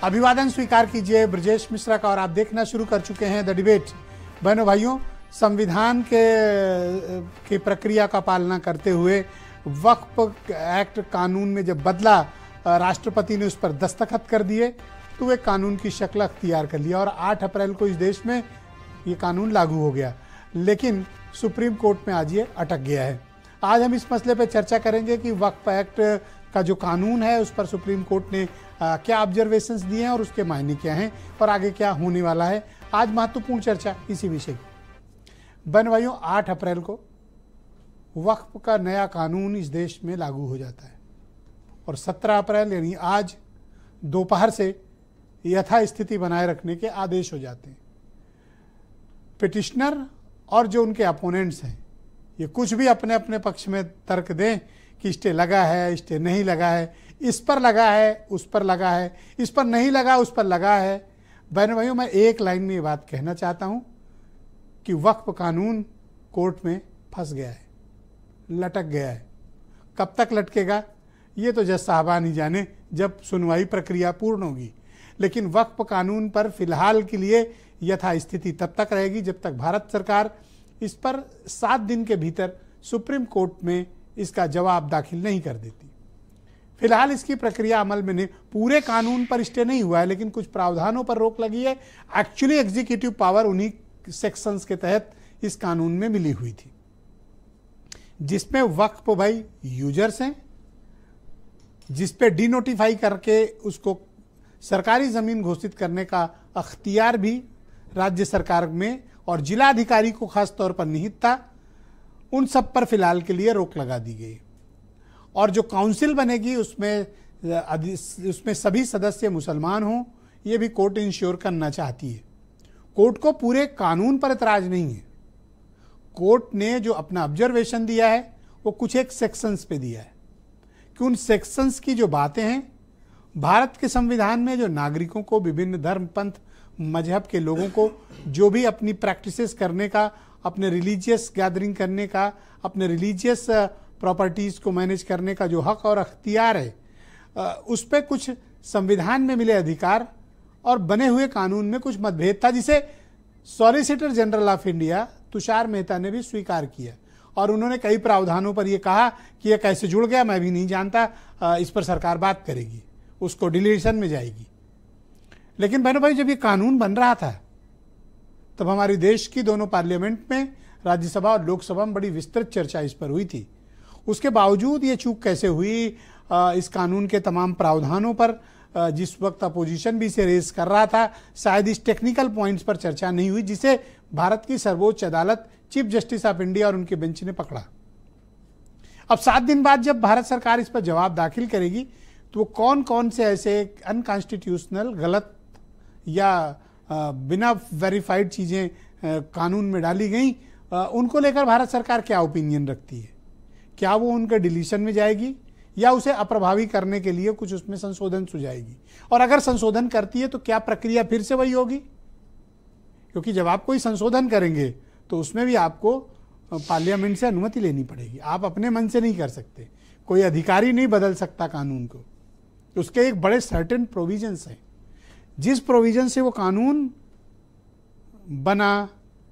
अभिवादन स्वीकार कीजिए ब्रजेश मिश्रा का और आप देखना शुरू कर चुके हैं द डिबेट। बहनों भाइयों, संविधान के प्रक्रिया का पालना करते हुए वक्फ एक्ट कानून में जब बदला, राष्ट्रपति ने उस पर दस्तखत कर दिए तो एक कानून की शक्ल अख्तियार कर लिया और 8 अप्रैल को इस देश में ये कानून लागू हो गया। लेकिन सुप्रीम कोर्ट में आज ये अटक गया है। आज हम इस मसले पर चर्चा करेंगे कि वक्फ एक्ट का जो कानून है उस पर सुप्रीम कोर्ट ने क्या ऑब्जर्वेशंस दिए हैं और उसके मायने क्या हैं और आगे क्या होने वाला है। आज महत्वपूर्ण चर्चा इसी विषय की। बहन भाइयों, 8 अप्रैल को वक्फ का नया कानून इस देश में लागू हो जाता है और 17 अप्रैल यानी आज दोपहर से यथास्थिति बनाए रखने के आदेश हो जाते हैं। पिटिशनर और जो उनके अपोनेंट्स हैं ये कुछ भी अपने अपने पक्ष में तर्क दें कि स्टे लगा है, स्टे नहीं लगा है, इस पर लगा है, उस पर लगा है, इस पर नहीं लगा, उस पर लगा है। बहनों भाइयों, मैं एक लाइन में ये बात कहना चाहता हूं कि वक्फ कानून कोर्ट में फंस गया है, लटक गया है। कब तक लटकेगा ये तो जज साहबान ही जाने, जब सुनवाई प्रक्रिया पूर्ण होगी। लेकिन वक्फ कानून पर फिलहाल के लिए यथास्थिति तब तक रहेगी जब तक भारत सरकार इस पर 7 दिन के भीतर सुप्रीम कोर्ट में इसका जवाब दाखिल नहीं कर देती। फिलहाल इसकी प्रक्रिया अमल में नहीं, पूरे कानून पर स्टे नहीं हुआ है लेकिन कुछ प्रावधानों पर रोक लगी है। एक्चुअली एग्जीक्यूटिव पावर उन्हीं सेक्शंस के तहत इस कानून में मिली हुई थी जिसमें वक्फ भाई यूजर्स हैं, जिस पे डिनोटिफाई करके उसको सरकारी जमीन घोषित करने का अख्तियार भी राज्य सरकार में और जिला अधिकारी को खास तौर पर निहित था। उन सब पर फिलहाल के लिए रोक लगा दी गई और जो काउंसिल बनेगी उसमें सभी सदस्य मुसलमान हों, ये भी कोर्ट इंश्योर करना चाहती है। कोर्ट को पूरे कानून पर एतराज नहीं है। कोर्ट ने जो अपना ऑब्जर्वेशन दिया है वो कुछ एक सेक्शंस पे दिया है कि उन सेक्शंस की जो बातें हैं, भारत के संविधान में जो नागरिकों को, विभिन्न धर्म पंथ मजहब के लोगों को जो भी अपनी प्रैक्टिसेस करने का, अपने रिलीजियस गैदरिंग करने का, अपने रिलीजियस प्रॉपर्टीज़ को मैनेज करने का जो हक और अख्तियार है, उस पर कुछ संविधान में मिले अधिकार और बने हुए कानून में कुछ मतभेद था, जिसे solicitor general of India Tushar Mehta ने भी स्वीकार किया और उन्होंने कई प्रावधानों पर यह कहा कि यह कैसे जुड़ गया मैं भी नहीं जानता, इस पर सरकार बात करेगी, उसको डिलीशन में जाएगी। लेकिन बहनों भाई, जब ये कानून बन रहा था तब हमारे देश की दोनों पार्लियामेंट में, राज्यसभा और लोकसभा में बड़ी विस्तृत चर्चा इस पर हुई थी। उसके बावजूद ये चूक कैसे हुई, इस कानून के तमाम प्रावधानों पर जिस वक्त अपोजिशन भी इसे रेज कर रहा था, शायद इस टेक्निकल पॉइंट्स पर चर्चा नहीं हुई जिसे भारत की सर्वोच्च अदालत चीफ जस्टिस ऑफ इंडिया और उनके बेंच ने पकड़ा। अब 7 दिन बाद जब भारत सरकार इस पर जवाब दाखिल करेगी तो वो कौन कौन से ऐसे अनकॉन्स्टिट्यूशनल, गलत या बिना वेरीफाइड चीज़ें कानून में डाली गई, उनको लेकर भारत सरकार क्या ओपिनियन रखती है। क्या वो उनके डिलीशन में जाएगी या उसे अप्रभावी करने के लिए कुछ उसमें संशोधन सुझाएगी, और अगर संशोधन करती है तो क्या प्रक्रिया फिर से वही होगी, क्योंकि जब आप कोई संशोधन करेंगे तो उसमें भी आपको पार्लियामेंट से अनुमति लेनी पड़ेगी। आप अपने मन से नहीं कर सकते, कोई अधिकारी नहीं बदल सकता कानून को। उसके एक बड़े सर्टेन प्रोविजंस हैं, जिस प्रोविजन से वो कानून बना,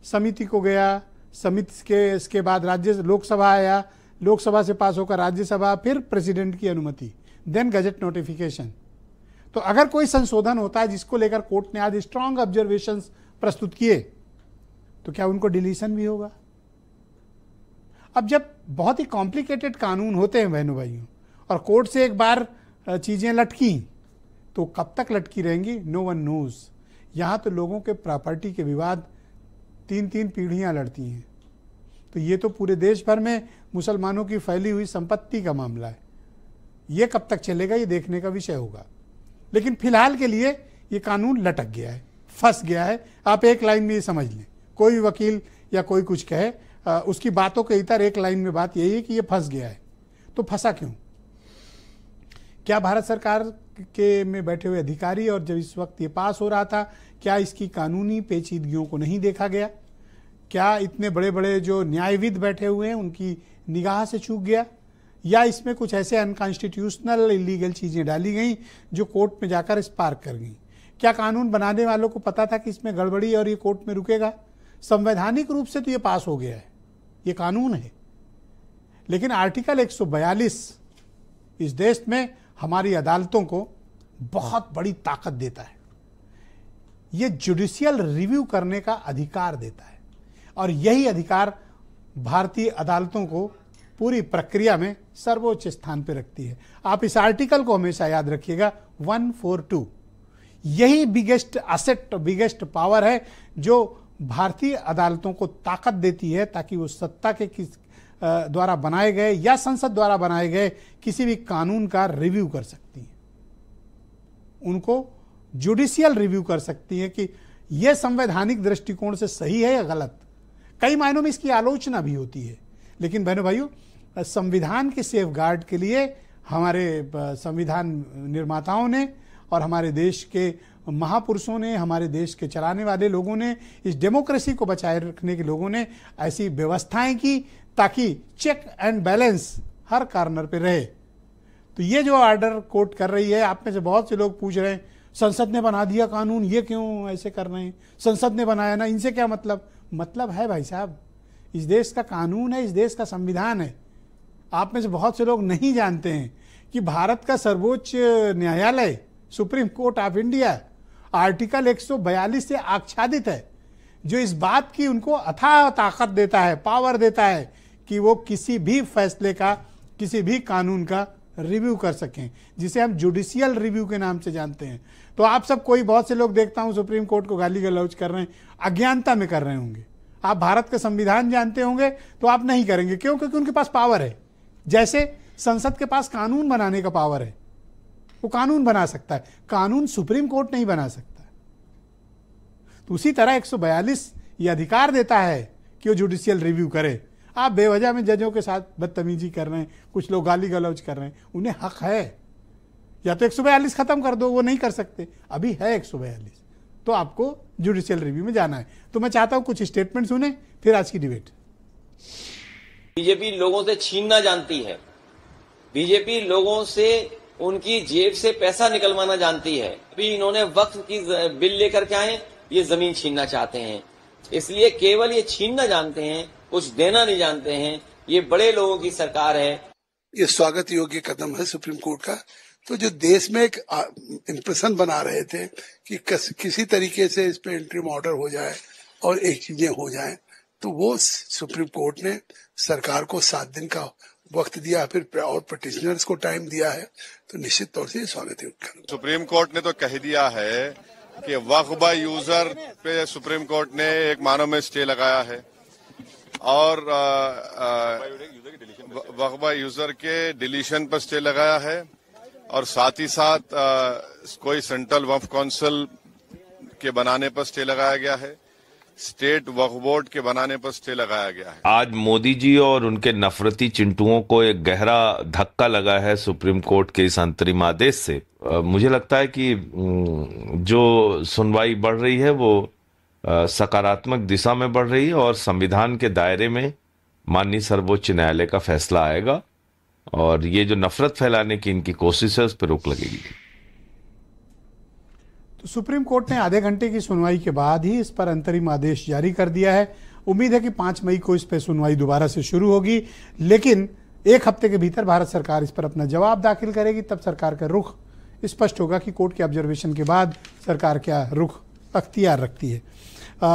समिति को गया, समिति के इसके बाद लोकसभा आया, लोकसभा से पास होकर राज्यसभा, फिर प्रेसिडेंट की अनुमति, देन गजट नोटिफिकेशन। तो अगर कोई संशोधन होता है जिसको लेकर कोर्ट ने आज स्ट्रांग ऑब्जर्वेशंस प्रस्तुत किए तो क्या उनको डिलीशन भी होगा। अब जब बहुत ही कॉम्प्लिकेटेड कानून होते हैं बहनों भाइयों और कोर्ट से एक बार चीज़ें लटकी तो कब तक लटकी रहेंगी, नो वन नोज। यहाँ तो लोगों के प्रॉपर्टी के विवाद 3-3 पीढ़ियाँ लड़ती हैं, तो ये तो पूरे देश भर में मुसलमानों की फैली हुई संपत्ति का मामला है। ये कब तक चलेगा ये देखने का विषय होगा। लेकिन फिलहाल के लिए ये कानून लटक गया है, फंस गया है। आप एक लाइन में ये समझ लें, कोई भी वकील या कोई कुछ कहे, उसकी बातों के इतर एक लाइन में बात यही है कि ये फंस गया है। तो फंसा क्यों? क्या भारत सरकार के में बैठे हुए अधिकारी और जब इस वक्त ये पास हो रहा था, क्या इसकी कानूनी पेचीदगियों को नहीं देखा गया? क्या इतने बड़े बड़े जो न्यायविद बैठे हुए हैं उनकी निगाह से चूक गया? या इसमें कुछ ऐसे अनकॉन्स्टिट्यूशनल इलीगल चीज़ें डाली गई जो कोर्ट में जाकर इस पार कर गई? क्या कानून बनाने वालों को पता था कि इसमें गड़बड़ी और ये कोर्ट में रुकेगा? संवैधानिक रूप से तो ये पास हो गया है, ये कानून है, लेकिन आर्टिकल 142 इस देश में हमारी अदालतों को बहुत बड़ी ताकत देता है। ये जुडिशियल रिव्यू करने का अधिकार देता है और यही अधिकार भारतीय अदालतों को पूरी प्रक्रिया में सर्वोच्च स्थान पर रखती है। आप इस आर्टिकल को हमेशा याद रखिएगा, 142। यही बिगेस्ट असेट, बिगेस्ट पावर है जो भारतीय अदालतों को ताकत देती है ताकि वो सत्ता के द्वारा बनाए गए या संसद द्वारा बनाए गए किसी भी कानून का रिव्यू कर सकती है, उनको जुडिशियल रिव्यू कर सकती है कि यह संवैधानिक दृष्टिकोण से सही है या गलत। कई मायनों में इसकी आलोचना भी होती है, लेकिन बहनों भाइयों, संविधान के सेफगार्ड के लिए हमारे संविधान निर्माताओं ने और हमारे देश के महापुरुषों ने, हमारे देश के चलाने वाले लोगों ने, इस डेमोक्रेसी को बचाए रखने के लोगों ने ऐसी व्यवस्थाएं की ताकि चेक एंड बैलेंस हर कॉर्नर पे रहे। तो ये जो ऑर्डर कोर्ट कर रही है, आप में से बहुत से लोग पूछ रहे हैं संसद ने बना दिया कानून, ये क्यों ऐसे कर रहे हैं? संसद ने बनाया ना, इनसे क्या मतलब? मतलब है भाई साहब, इस देश का कानून है, इस देश का संविधान है। आप में से बहुत से लोग नहीं जानते हैं कि भारत का सर्वोच्च न्यायालय, supreme court of India, article 142 से आच्छादित है, जो इस बात की उनको अथाह ताकत देता है, पावर देता है कि वो किसी भी फैसले का, किसी भी कानून का रिव्यू कर सकें, जिसे हम जुडिशियल रिव्यू के नाम से जानते हैं। तो आप सब, कोई बहुत से लोग देखता हूं सुप्रीम कोर्ट को गाली गलौज कर रहे हैं, अज्ञानता में कर रहे होंगे। आप भारत का संविधान जानते होंगे तो आप नहीं करेंगे। क्यों? क्योंकि उनके पास पावर है। जैसे संसद के पास कानून बनाने का पावर है, वो कानून बना सकता है, कानून सुप्रीम कोर्ट नहीं बना सकता। तो उसी तरह 142 ये अधिकार देता है कि वो जुडिशियल रिव्यू करे। आप बेवजह में जजों के साथ बदतमीजी कर रहे हैं, कुछ लोग गाली गलौज कर रहे हैं, उन्हें हक है, या तो 142 खत्म कर दो, वो नहीं कर सकते, अभी है 142, तो आपको जुडिशियल रिव्यू में जाना है। तो मैं चाहता हूं कुछ स्टेटमेंट सुने, फिर आज की डिबेट। बीजेपी लोगों से छीनना जानती है, बीजेपी लोगों से उनकी जेब से पैसा निकलवाना जानती है। अभी इन्होंने वक्फ की बिल लेकर के आए, ये जमीन छीनना चाहते हैं, इसलिए केवल ये छीनना जानते हैं, कुछ देना नहीं जानते हैं। ये बड़े लोगों की सरकार है। ये स्वागत योग्य कदम है सुप्रीम कोर्ट का। तो जो देश में एक इंप्रेशन बना रहे थे कि किसी तरीके से इस पे इंटरिम ऑर्डर हो जाए और एक चीजें हो जाएं, तो वो सुप्रीम कोर्ट ने सरकार को 7 दिन का वक्त दिया, फिर और पिटिशनर्स को टाइम दिया है, तो निश्चित तौर से स्वागत योग्य। सुप्रीम कोर्ट ने तो कह दिया है कि वक्फ बाय यूजर पे सुप्रीम कोर्ट ने 1 माह में स्टे लगाया है और वक्फ बाय यूजर के डिलीशन पर स्टे लगाया है, और साथ ही साथ कोई सेंट्रल वक्फ काउंसिल के बनाने पर स्टे लगाया गया है, स्टेट वक्फ बोर्ड के बनाने पर स्टे लगाया गया है। आज मोदी जी और उनके नफरती चिंटुओं को एक गहरा धक्का लगा है सुप्रीम कोर्ट के इस अंतरिम आदेश से। मुझे लगता है कि जो सुनवाई बढ़ रही है वो सकारात्मक दिशा में बढ़ रही है और संविधान के दायरे में माननीय सर्वोच्च न्यायालय का फैसला आएगा और ये जो नफरत फैलाने की इनकी कोशिश है उस पर रोक लगेगी। तो सुप्रीम कोर्ट ने आधे घंटे की सुनवाई के बाद ही इस पर अंतरिम आदेश जारी कर दिया है। उम्मीद है कि 5 मई को इस पर सुनवाई दोबारा से शुरू होगी, लेकिन 1 हफ्ते के भीतर भारत सरकार इस पर अपना जवाब दाखिल करेगी। तब सरकार का रुख स्पष्ट होगा कि कोर्ट के ऑब्जर्वेशन के बाद सरकार क्या रुख अख्तियार रखती है।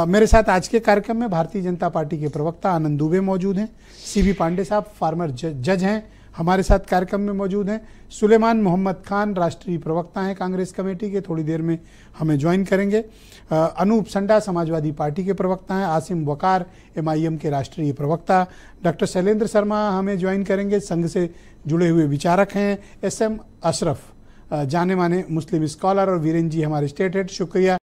मेरे साथ आज के कार्यक्रम में भारतीय जनता पार्टी के प्रवक्ता आनंद दुबे मौजूद हैं, सीबी पांडे साहब फॉर्मर जज हैं हमारे साथ कार्यक्रम में मौजूद हैं, सुलेमान मोहम्मद खान राष्ट्रीय प्रवक्ता हैं कांग्रेस कमेटी के, थोड़ी देर में हमें ज्वाइन करेंगे, अनूप संडा समाजवादी पार्टी के प्रवक्ता हैं, आसिम वकार MIM के राष्ट्रीय प्रवक्ता, डॉक्टर शैलेंद्र शर्मा हमें ज्वाइन करेंगे, संघ से जुड़े हुए विचारक हैं, SM अशरफ जाने माने मुस्लिम स्कॉलर, और वीरेंद्र जी हमारे स्टेट हेड। शुक्रिया।